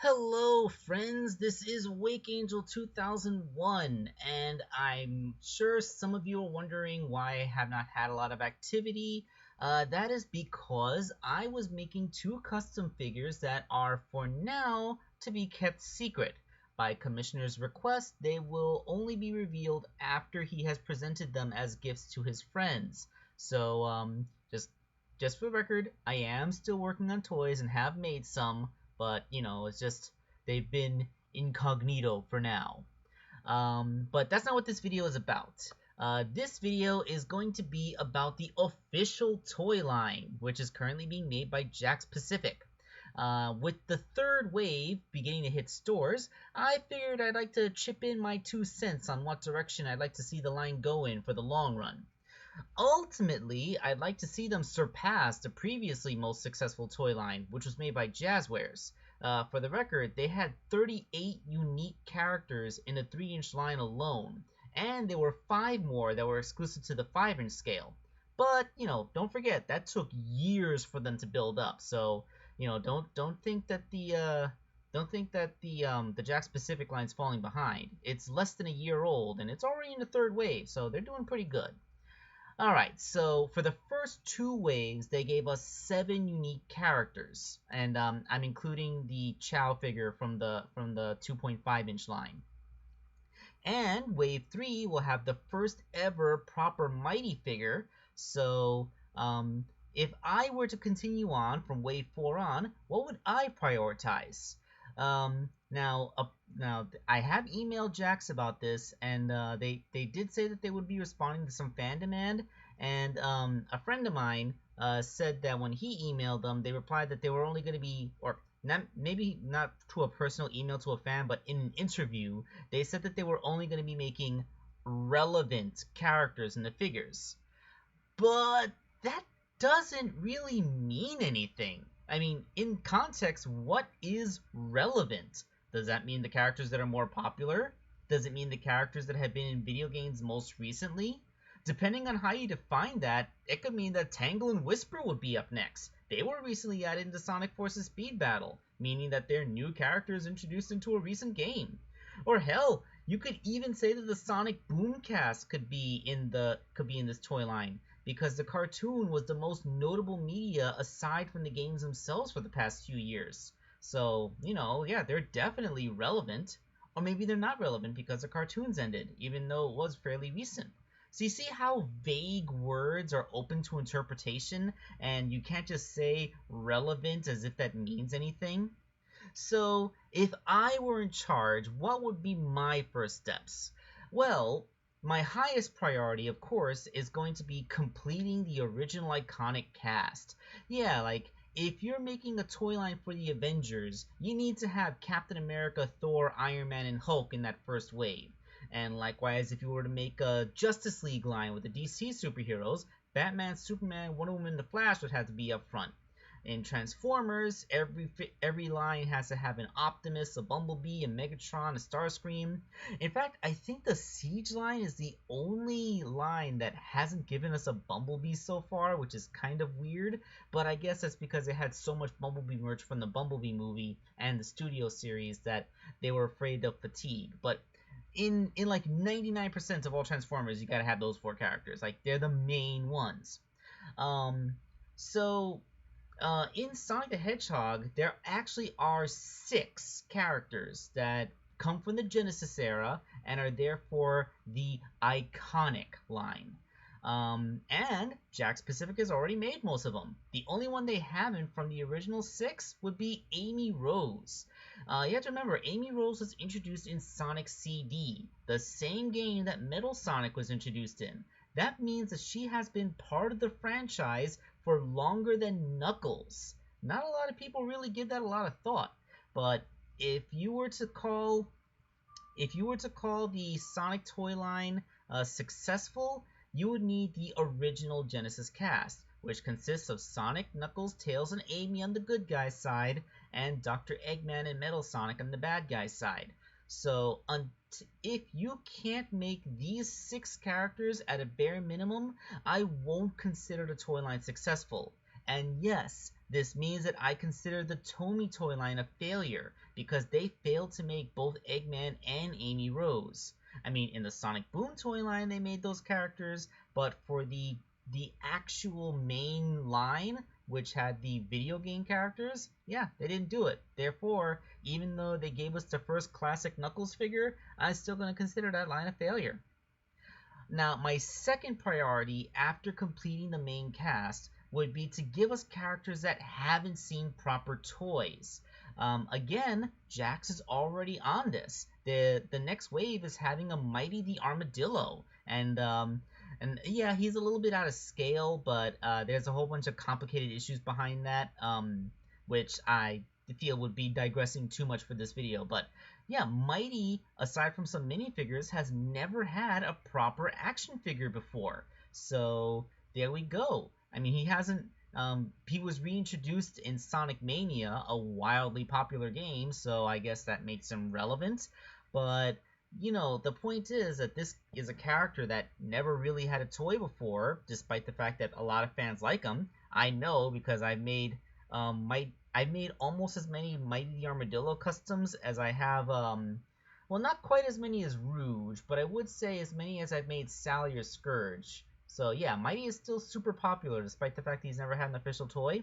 Hello, friends. This is Wakeangel2001, and I'm sure some of you are wondering why I have not had a lot of activity. That is because I was making two custom figures that are, for now, to be kept secret. By Commissioner's request, they will only be revealed after he has presented them as gifts to his friends. So, just for the record, I am still working on toys and have made some, but it's just they've been incognito for now. But that's not what this video is about. This video is going to be about the official toy line, which is currently being made by Jakks Pacific. With the third wave beginning to hit stores, I figured I'd like to chip in my 2 cents on what direction I'd like to see the line go in for the long run. Ultimately, I'd like to see them surpass the previously most successful toy line, which was made by Jazzwares. For the record, they had 38 unique characters in the 3-inch line alone, and there were 5 more that were exclusive to the 5-inch scale. But, don't forget, that took years for them to build up, so, don't think that the Jakks Pacific line's falling behind. It's less than a year old, and it's already in the third wave, so they're doing pretty good. Alright, so for the first 2 waves, they gave us 7 unique characters, and I'm including the Chow figure from the 2.5-inch line. And wave 3 will have the first ever proper Mighty figure, so if I were to continue on from wave 4 on, what would I prioritize? Now I have emailed Jakks about this, and they did say that they would be responding to some fan demand. And a friend of mine said that when he emailed them, they replied that they were only going to be, or not, maybe not to a personal email to a fan, but in an interview, they said that they were only going to be making relevant characters in the figures. But that doesn't really mean anything. I mean, in context, what is relevant? Does that mean the characters that are more popular? Does it mean the characters that have been in video games most recently? Depending on how you define that, it could mean that Tangle and Whisper would be up next. They were recently added into Sonic Forces Speed Battle, meaning that they're new characters introduced into a recent game. Or hell, you could even say that the Sonic Boomcast could be in this toy line, because the cartoon was the most notable media aside from the games themselves for the past few years. So, yeah, they're definitely relevant. Or maybe they're not relevant because the cartoons ended, even though it was fairly recent. So you see how vague words are open to interpretation, and you can't just say relevant as if that means anything? So, if I were in charge, what would be my first steps? Well, my highest priority, of course, is going to be completing the original iconic cast. Yeah, like, if you're making a toy line for the Avengers, you need to have Captain America, Thor, Iron Man, and Hulk in that first wave. And likewise, if you were to make a Justice League line with the DC superheroes, Batman, Superman, Wonder Woman, and the Flash would have to be up front. In Transformers, every line has to have an Optimus, a Bumblebee, a Megatron, a Starscream. In fact, I think the Siege line is the only line that hasn't given us a Bumblebee so far, which is kind of weird, but I guess that's because it had so much Bumblebee merch from the Bumblebee movie and the studio series that they were afraid of fatigue. But in like 99% of all Transformers, you gotta have those 4 characters. Like, they're the main ones. So in Sonic the Hedgehog, there actually are 6 characters that come from the Genesis era and are therefore the iconic line. And Jakks Pacific has already made most of them. The only one they haven't from the original 6 would be Amy Rose. You have to remember, Amy Rose was introduced in Sonic CD, the same game that Metal Sonic was introduced in. That means that she has been part of the franchise for longer than Knuckles. Not a lot of people really give that a lot of thought, but if you were to call the Sonic toy line successful, you would need the original Genesis cast, which consists of Sonic, Knuckles, Tails, and Amy on the good guy's side, and Dr. Eggman and Metal Sonic on the bad guy's side. So if you can't make these 6 characters at a bare minimum, I won't consider the toy line successful. And yes, This means that I consider the Tomy toy line a failure because they failed to make both Eggman and Amy Rose. I mean, in the Sonic Boom toy line, they made those characters, but for the actual main line, which had the video game characters, yeah, they didn't do it. Therefore, even though they gave us the first classic Knuckles figure, I'm still going to consider that line a failure. Now, my second priority after completing the main cast would be to give us characters that haven't seen proper toys. Again, Jakks is already on this. The next wave is having a Mighty the Armadillo, and yeah, he's a little bit out of scale, but there's a whole bunch of complicated issues behind that, which I feel would be digressing too much for this video. But yeah, Mighty, aside from some minifigures, has never had a proper action figure before. So there we go. I mean, he hasn't. He was reintroduced in Sonic Mania, a wildly popular game, so I guess that makes him relevant. But you know, the point is that this is a character that never really had a toy before, despite the fact that a lot of fans like him. I know because I've made almost as many Mighty the Armadillo customs as I have, well, not quite as many as Rouge, but I would say as many as I've made Sally or Scourge. So yeah, Mighty is still super popular despite the fact that he's never had an official toy.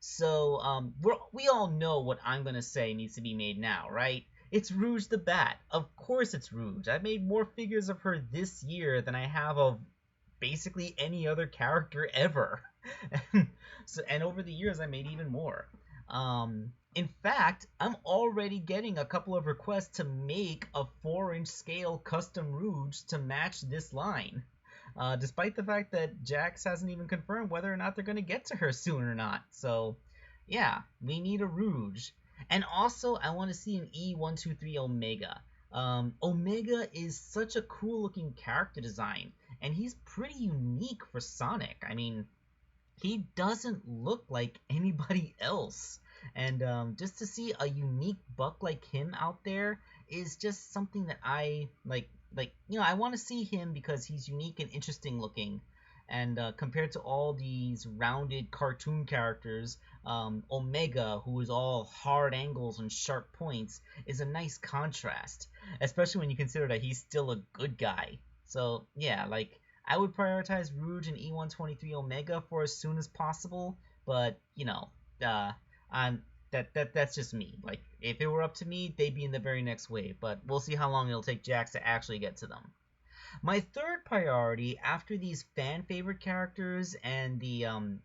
So we all know what I'm going to say needs to be made now, right? It's Rouge the Bat. Of course it's Rouge. I've made more figures of her this year than I have of basically any other character ever. And over the years I made even more. In fact, I'm already getting a couple of requests to make a 4-inch scale custom Rouge to match this line. Despite the fact that Jakks hasn't even confirmed whether or not they're going to get to her soon or not. So, yeah, we need a Rouge. And also, I want to see an E123 Omega. Omega is such a cool looking character design, and he's pretty unique for Sonic. I mean, he doesn't look like anybody else. And just to see a unique buck like him out there is just something that I like. You know, I want to see him because he's unique and interesting looking. And compared to all these rounded cartoon characters, Omega, who is all hard angles and sharp points, is a nice contrast, especially when you consider that he's still a good guy. So yeah, like, I would prioritize Rouge and E123 Omega for as soon as possible, but you know, that's just me. Like, if it were up to me, they'd be in the very next wave, but we'll see how long it'll take Jakks to actually get to them. My third priority after these fan favorite characters and the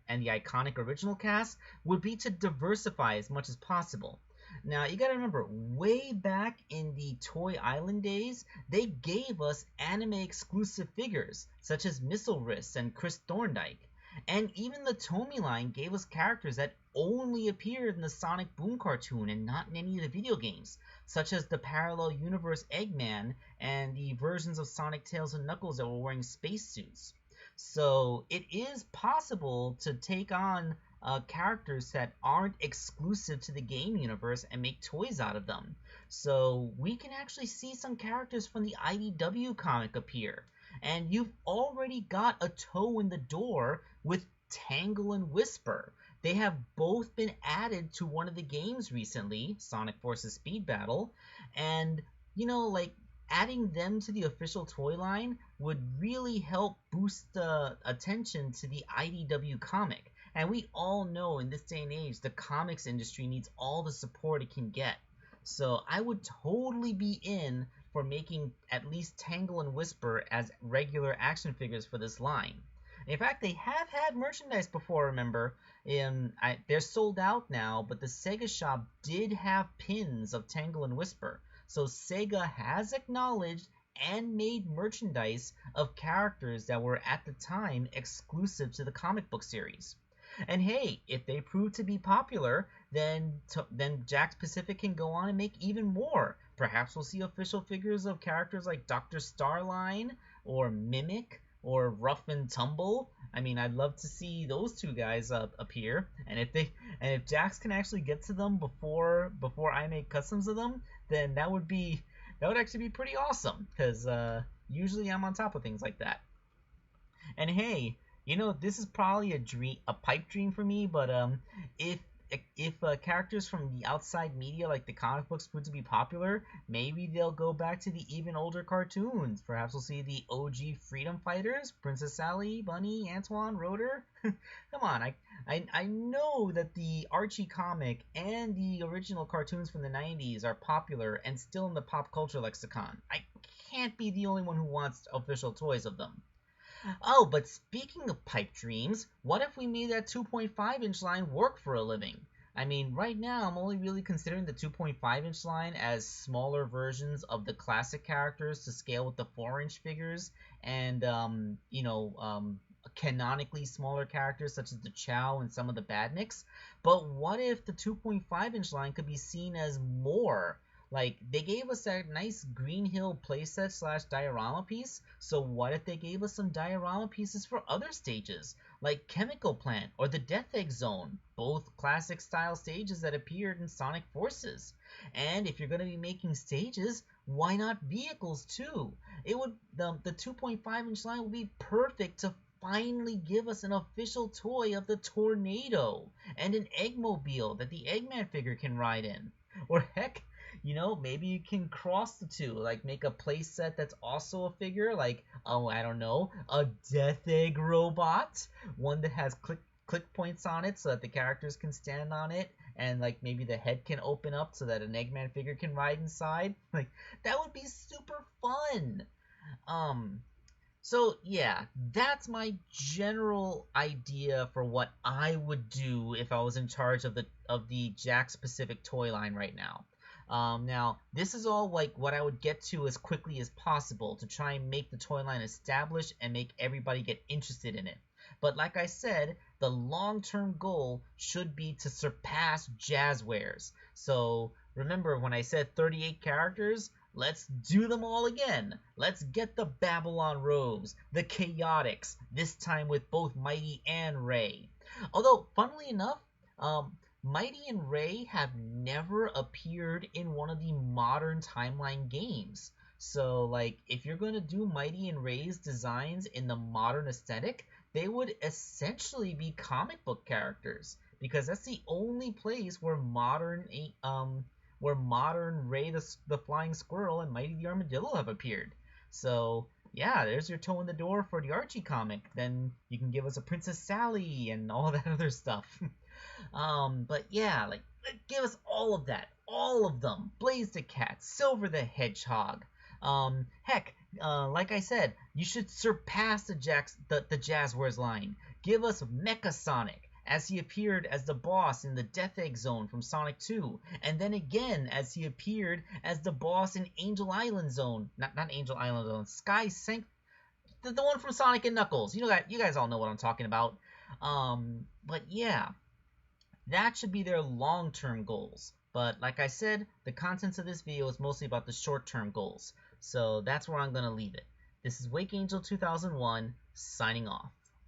iconic original cast would be to diversify as much as possible. Now, you gotta remember, way back in the Toy Island days, they gave us anime-exclusive figures, such as Missile Wrist and Chris Thorndike. And even the Tomy line gave us characters that only appeared in the Sonic Boom cartoon and not in any of the video games, such as the Parallel Universe Eggman and the versions of Sonic, Tails, and Knuckles that were wearing spacesuits. So it is possible to take on characters that aren't exclusive to the game universe and make toys out of them. So we can actually see some characters from the IDW comic appear. And you've already got a toe in the door with Tangle and Whisper. They have both been added to one of the games recently, Sonic Forces Speed Battle, and, you know, like, adding them to the official toy line would really help boost the attention to the IDW comic. And we all know in this day and age, the comics industry needs all the support it can get. So I would totally be in for making at least Tangle and Whisper as regular action figures for this line. In fact, they have had merchandise before, remember. They're sold out now, but the Sega shop did have pins of Tangle and Whisper. So Sega has acknowledged and made merchandise of characters that were at the time exclusive to the comic book series. And hey, if they prove to be popular, then Jakks Pacific can go on and make even more. Perhaps we'll see official figures of characters like Dr. Starline or Mimic or Rough and Tumble. I mean, I'd love to see those two guys appear. And if Jakks can actually get to them before I make customs of them, then that would actually be pretty awesome. Because usually I'm on top of things like that. And hey, This is probably a pipe dream for me, but if if characters from the outside media, like the comic books, prove to be popular, maybe they'll go back to the even older cartoons. Perhaps we'll see the OG Freedom Fighters, Princess Sally, Bunny, Antoine, Rotor. Come on, I know that the Archie comic and the original cartoons from the 90s are popular and still in the pop culture lexicon. I can't be the only one who wants official toys of them. Oh, but speaking of pipe dreams, what if we made that 2.5-inch line work for a living? I mean, right now I'm only really considering the 2.5-inch line as smaller versions of the classic characters to scale with the 4-inch figures and, canonically smaller characters such as the Chow and some of the Badniks. But what if the 2.5-inch line could be seen as more? Like, they gave us that nice Green Hill playset slash diorama piece, so what if they gave us some diorama pieces for other stages, like Chemical Plant or the Death Egg Zone, both classic style stages that appeared in Sonic Forces? And if you're going to be making stages, why not vehicles too? The 2.5-inch line would be perfect to finally give us an official toy of the Tornado and an Eggmobile that the Eggman figure can ride in. Or heck, maybe you can cross the two, like make a playset that's also a figure, like, oh, I don't know, a Death Egg robot, one that has click points on it so that the characters can stand on it, and like maybe the head can open up so that an Eggman figure can ride inside. Like, that would be super fun. So yeah, that's my general idea for what I would do if I was in charge of the Jakks specific toy line right now. Now, this is all like what I would get to as quickly as possible to try and make the toy line established and make everybody get interested in it. But like I said, the long-term goal should be to surpass Jazzwares. So remember when I said 38 characters? Let's do them all again. Let's get the Babylon Rogues, the Chaotix, this time with both Mighty and Ray. Although, funnily enough, Mighty and Ray have never appeared in one of the modern timeline games. So, like, if you're going to do Mighty and Ray's designs in the modern aesthetic, they would essentially be comic book characters, because that's the only place where modern Ray the Flying Squirrel and Mighty the Armadillo have appeared. So yeah, there's your toe in the door for the Archie comic. Then you can give us a Princess Sally and all that other stuff. But yeah, like, give us all of that, all of them. Blaze the Cat, Silver the Hedgehog. Heck, like I said, you should surpass the Jazzwares line. Give us Mecha Sonic, as he appeared as the boss in the Death Egg Zone from Sonic 2, and then again as he appeared as the boss in Angel Island Zone. Not Angel Island Zone, Sky Sanct... the one from Sonic and Knuckles. You guys all know what I'm talking about. But yeah, that should be their long-term goals. But like I said, the contents of this video is mostly about the short-term goals. So that's where I'm going to leave it. This is Wakeangel2001, signing off.